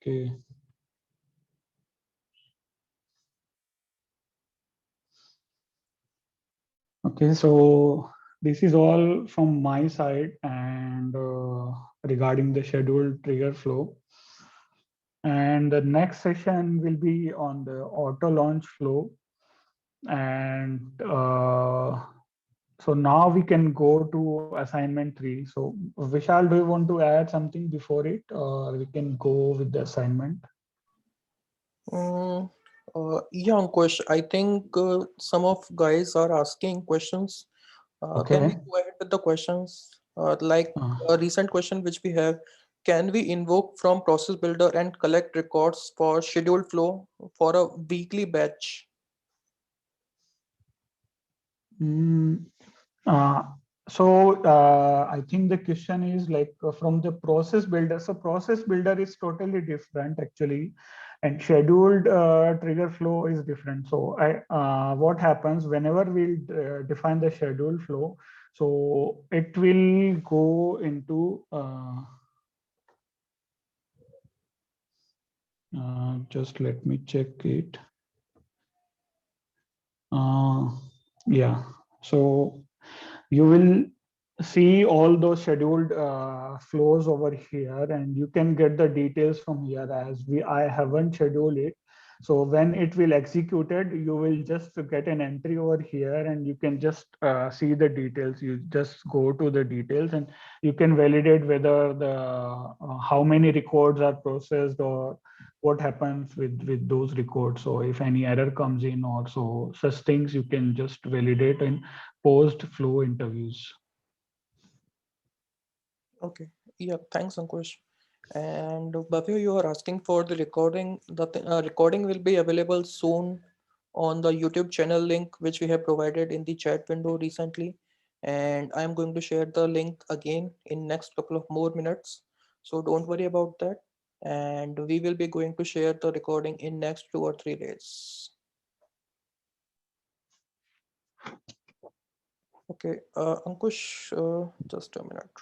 Okay. Okay, so this is all from my side, and regarding the scheduled trigger flow. And the next session will be on the auto launch flow. And so now we can go to assignment 3. So Vishal, do you want to add something before it, or we can go with the assignment? Yeah, Ankush, I think some of guys are asking questions. Can we Okay. go ahead with the questions? Like a recent question which we have, can we invoke from process builder and collect records for scheduled flow for a weekly batch? I think the question is like from the process builder. So process builder is totally different actually, and scheduled trigger flow is different. So what happens whenever we define the scheduled flow? So it will go into just let me check it. Yeah. So you will see all those scheduled flows over here, and you can get the details from here, as I haven't scheduled it. So when it will executed, you will just get an entry over here, and you can just see the details. You just go to the details, and you can validate whether the how many records are processed, or what happens with those records. So if any error comes in, or so such things, you can just validate in post flow interviews. Okay. Yeah, thanks, Ankush. And Bhavya, you are asking for the recording. The recording will be available soon on the YouTube channel link, which we have provided in the chat window recently. And I'm going to share the link again in next couple of more minutes. So don't worry about that. And we will be going to share the recording in next 2 or 3 days. Okay, Ankush, just a minute.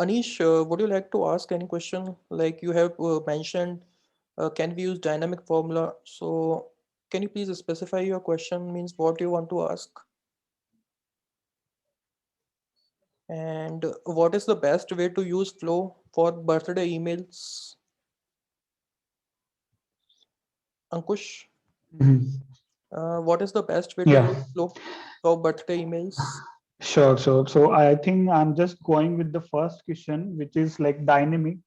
Anish, would you like to ask any question? Like you have mentioned, can we use dynamic formula? So can you please specify your question, means what you want to ask? And what is the best way to use flow for birthday emails? Ankush, Mhm. what is the best way to Yeah. use flow for birthday emails? Sure, sure. So I think I'm just going with the first question, which is like dynamic.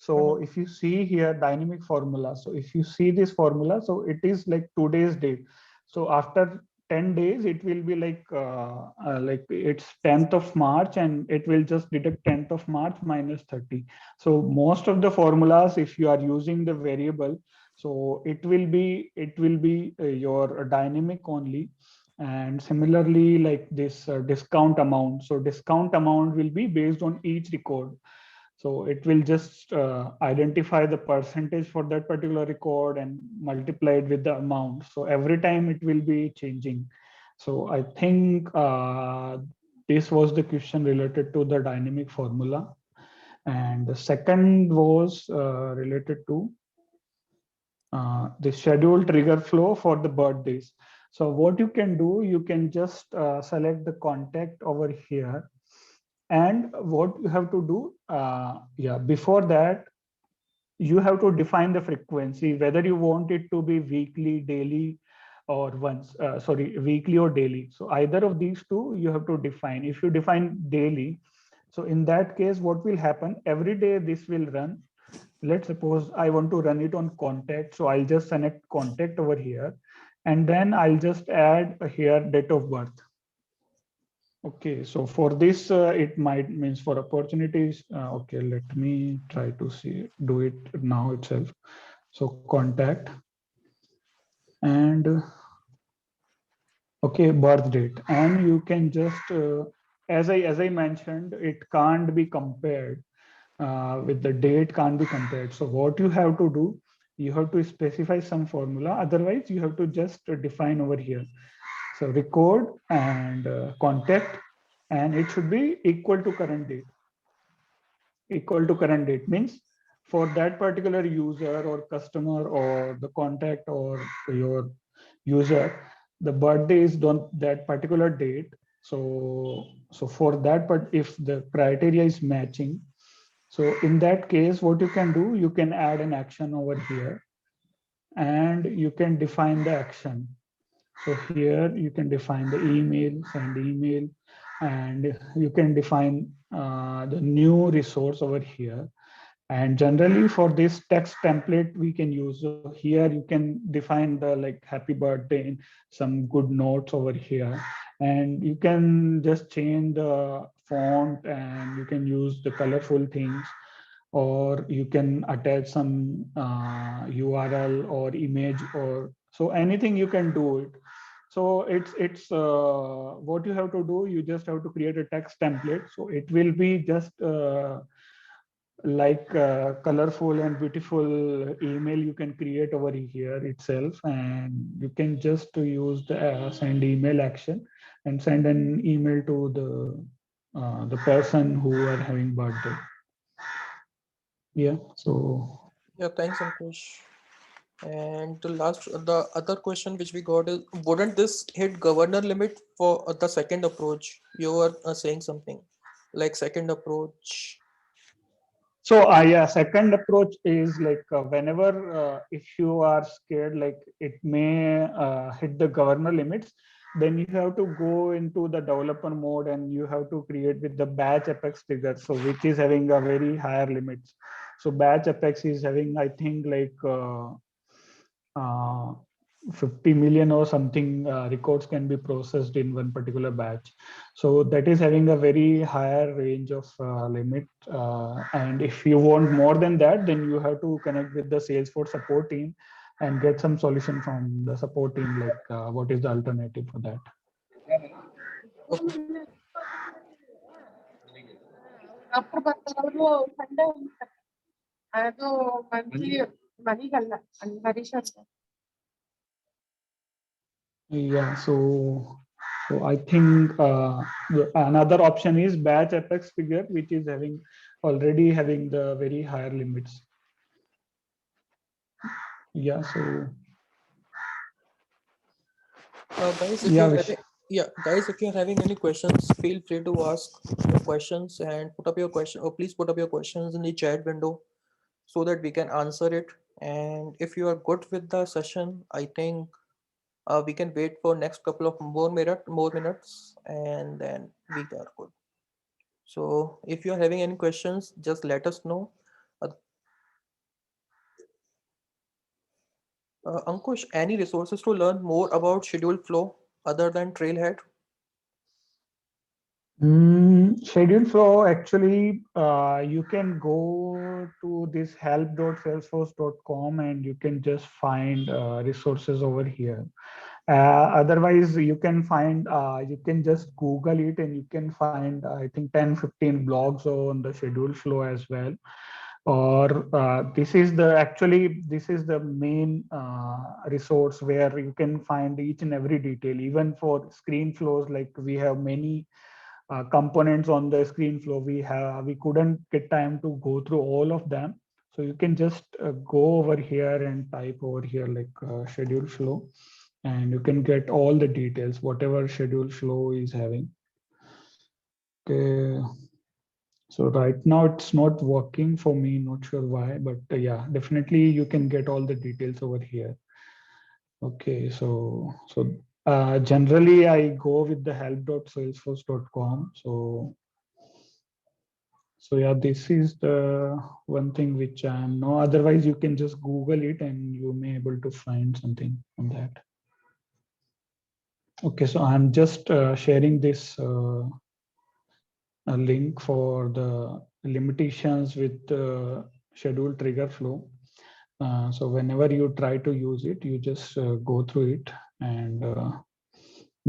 So Mhm. if you see here dynamic formula, so if you see this formula, so it is like today's date. So after 10 days, it will be like it's 10th of March and it will just deduct 10th of March minus 30. So most of the formulas, if you are using the variable, so it will be your dynamic only. And similarly, like this discount amount, so discount amount will be based on each record. So it will just identify the percentage for that particular record and multiply it with the amount. So every time it will be changing. So I think this was the question related to the dynamic formula. And the second was related to the scheduled trigger flow for the birthdays. So what you can do, you can just select the contact over here. And what you have to do, yeah, before that, you have to define the frequency, whether you want it to be weekly, daily, or weekly or daily. So either of these two, you have to define. If you define daily, so in that case, what will happen? Every day this will run. Let's suppose I want to run it on contact. So I'll just select contact over here. And then I'll just add here date of birth. Okay, so for this, it might means for opportunities. Okay, let me try to do it now itself. So contact and okay, birth date, and you can just as I mentioned, it can't be compared with the date can't be compared. So what you have to do, you have to specify some formula. Otherwise, you have to just define over here. So record and contact, and it should be equal to current date. Equal to current date means for that particular user or customer or the contact or your user, the birthday is on that particular date. So for that, but if the criteria is matching, so in that case, what you can do, you can add an action over here and you can define the action. So here you can define the email, send email, and you can define the new resource over here. And generally for this text template, we can use here, you can define the like happy birthday, some good notes over here. And you can just change the font and you can use the colorful things, or you can attach some URL or image, or so anything you can do it. So it's what you have to do, you just have to create a text template. So it will be just like colorful and beautiful email you can create over here itself, and you can just use the send email action and send an email to the person who are having birthday. Yeah, so Yeah, thanks, Ankush. And the other question which we got is, wouldn't this hit governor limit for the second approach? You were saying something like second approach. so yeah, second approach is like whenever if you are scared like it may hit the governor limits, then you have to go into the developer mode and you have to create with the batch apex trigger, so which is having a very higher limits. So batch apex is having, I think, like uh, 50 million or something records can be processed in one particular batch. So that is having a very higher range of limit. And if you want more than that, then you have to connect with the Salesforce support team and get some solution from the support team, like what is the alternative for that. Okay. ಅಪ್ರ ಬರ್ತಾರವ್ರು Sunday ಅದು monthly ಮನಿಗಲ್ಲ Harish Yeah, so I think another option is batch apex figure, which is already having the very higher limits. Yeah, so Guys, if yeah, you're having Yeah, guys, if you're having any questions, feel free to ask your questions and put up your question, or please put up your questions in the chat window so that we can answer it. And if you are good with the session, I think we can wait for next couple of more minutes, and then we are good. So if you are having any questions, just let us know. Uh, Ankush, any resources to learn more about schedule flow other than Trailhead? Schedule flow, actually, you can go to this help.salesforce.com and you can just find resources over here. Otherwise, you can find, you can just Google it and you can find, I think 10, 15 blogs on the schedule flow as well. Or this is the main resource where you can find each and every detail, even for screen flows. Like we have many components on the screen flow. We couldn't get time to go through all of them. So you can just go over here and type over here like schedule flow, and you can get all the details, whatever schedule flow is having. Okay. So right now it's not working for me, not sure why, but yeah, definitely you can get all the details over here. Okay, so generally I go with the help.salesforce.com. So yeah, this is the one thing which I know. Otherwise, you can just Google it and you may able to find something on that. Okay, so I'm just sharing this a link for the limitations with schedule trigger flow. So whenever you try to use it, you just go through it and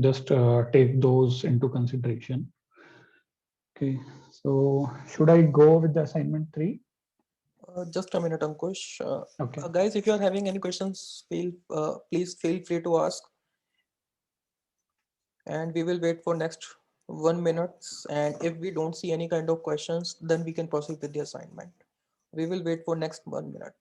just take those into consideration. Okay, so should I go with the assignment 3? Just a minute, Ankush. Okay. Guys, if you are having any questions, please feel free to ask, and we will wait for next 1 minute. And if we don't see any kind of questions, then we can proceed with the assignment. We will wait for next 1 minute.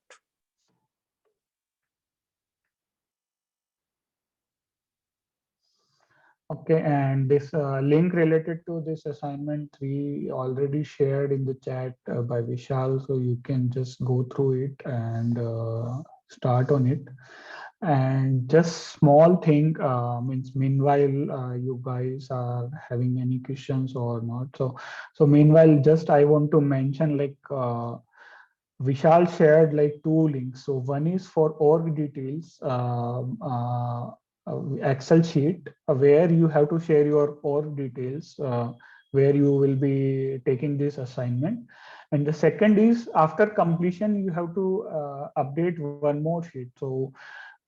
Okay, and this link related to this assignment 3 already shared in the chat by Vishal, so you can just go through it and start on it. And just small thing means meanwhile you guys are having any questions or not. So meanwhile, just I want to mention like Vishal shared like 2 links. So one is for org details, Excel sheet where you have to share your org details, where you will be taking this assignment. And the second is after completion, you have to update one more sheet. So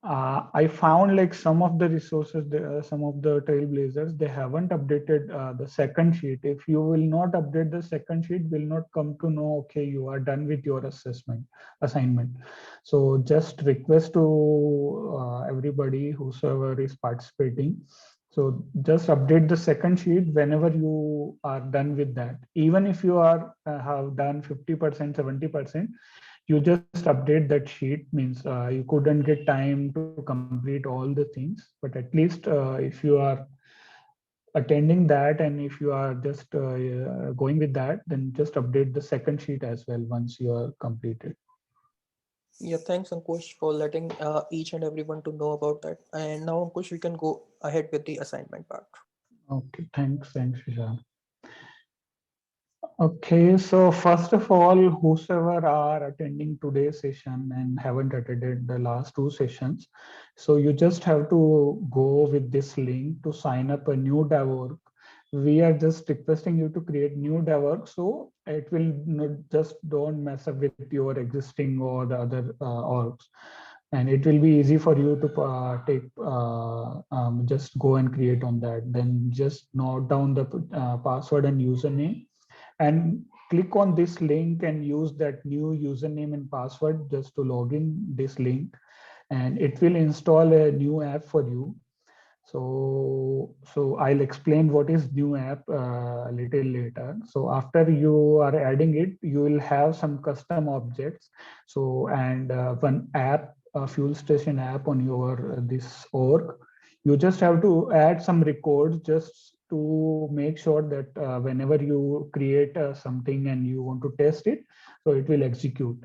I found like some of the resources, some of the trailblazers, they haven't updated the second sheet. If you will not update the second sheet, will not come to know, okay, you are done with your assignment. So just request to everybody whosoever is participating. So just update the second sheet whenever you are done with that. Even if you are have done 50%, 70%, you just update that sheet. Means you couldn't get time to complete all the things, but at least if you are attending that and if you are just going with that, then just update the second sheet as well once you are completed. Yeah, thanks, Ankush, for letting each and everyone to know about that. And now, Ankush, we can go ahead with the assignment part. Okay, thanks Vishal. Okay, so first of all, whosoever are attending today's session and haven't attended the last 2 sessions, so you just have to go with this link to sign up a new DevOrg. We are just requesting you to create new DevOrg, so it will not just don't mess up with your existing or the other orgs, and it will be easy for you to just go and create on that. Then just note down the password and username and click on this link and use that new username and password just to log in this link, and it will install a new app for you. So I'll explain what is new app a little later. So after you are adding it, you will have some custom objects. So and one app, a fuel station app on your this org. You just have to add some records just to make sure that whenever you create something and you want to test it, so it will execute.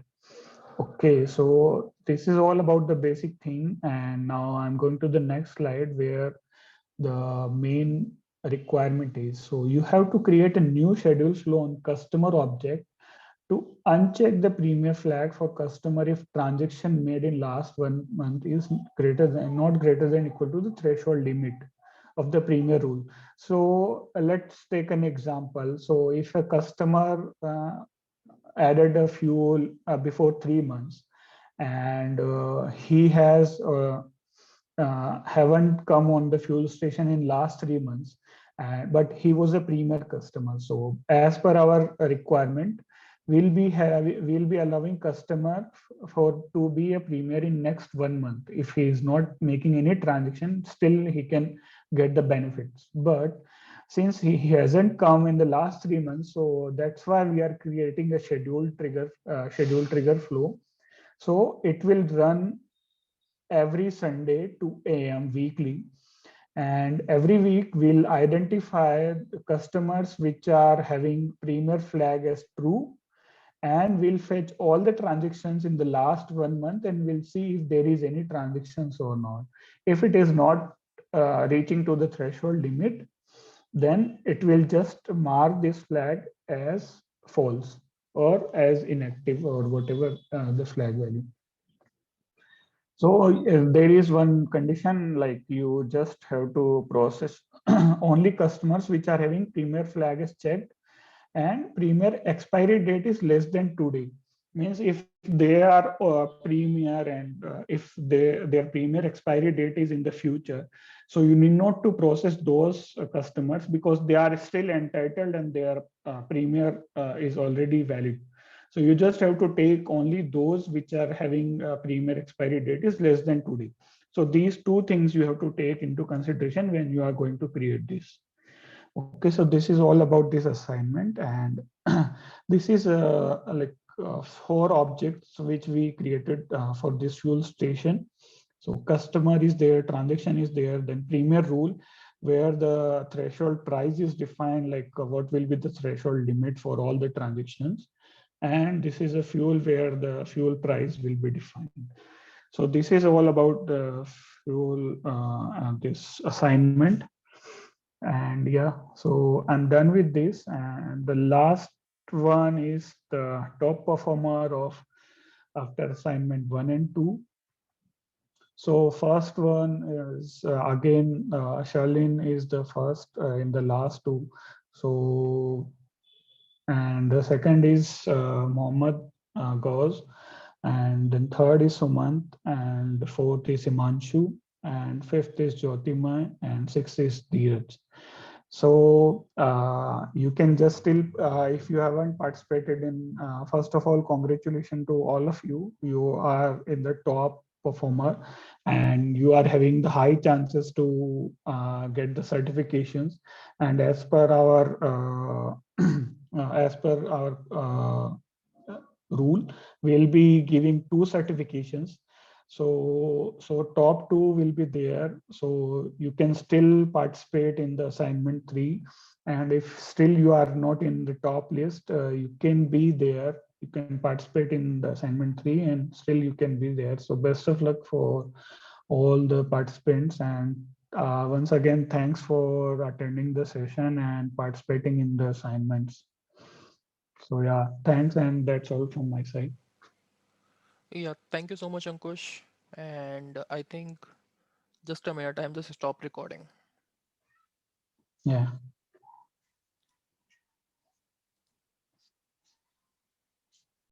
Okay, so this is all about the basic thing. And now I'm going to the next slide where the main requirement is. So you have to create a new schedule flow on customer object to uncheck the premier flag for customer if transaction made in last 1 month is not greater than equal to the threshold limit of the premier rule. So let's take an example. So if a customer added a fuel before 3 months, and he has haven't come on the fuel station in last 3 months, but he was a premier customer. So as per our requirement, we'll be allowing customer for to be a premier in next 1 month. If he is not making any transaction, still he can get the benefits. But since he hasn't come in the last 3 months, so that's why we are creating a schedule trigger flow. So it will run every Sunday 2 a.m. weekly. And every week we'll identify the customers which are having premier flag as true, and we'll fetch all the transactions in the last 1 month, and we'll see if there is any transactions or not. If it is not reaching to the threshold limit, then it will just mark this flag as false or as inactive or whatever the flag value. So there is one condition, like you just have to process only customers which are having premier flag is checked and premier expiry date is less than 2 days. Means if they are premier and if their premier expiry date is in the future, so you need not to process those customers because they are still entitled and their premier is already valid. So you just have to take only those which are having premier expiry date is less than 2 days. So these two things you have to take into consideration when you are going to create this. Okay, so this is all about this assignment, and this is like 4 objects which we created for this fuel station. So customer is there, transaction is there, then premier rule where the threshold price is defined, like what will be the threshold limit for all the transactions. And this is a fuel where the fuel price will be defined. So this is all about the fuel, this assignment. And yeah, so I'm done with this. And the last one is the top performer of after assignment 1 and 2. So first one is again, Charlene is the first in the last 2. So, and the second is Mohammed Gauz, and then third is Sumant, and the fourth is Imanshu, and fifth is Jyotima, and sixth is Dheeraj. So you can just still, if you haven't participated in, first of all, congratulations to all of you. You are in the top performer and you are having the high chances to get the certifications. And as per our rule, we'll be giving 2 certifications. So top 2 will be there. So you can still participate in the assignment 3. And if still you are not in the top list, you can be there. You can participate in the assignment 3 and still you can be there. So best of luck for all the participants. And once again, thanks for attending the session and participating in the assignments. So yeah, thanks. And that's all from my side. Yeah, thank you so much, Ankush. And I think just a minute, I'm just stop recording. Yeah.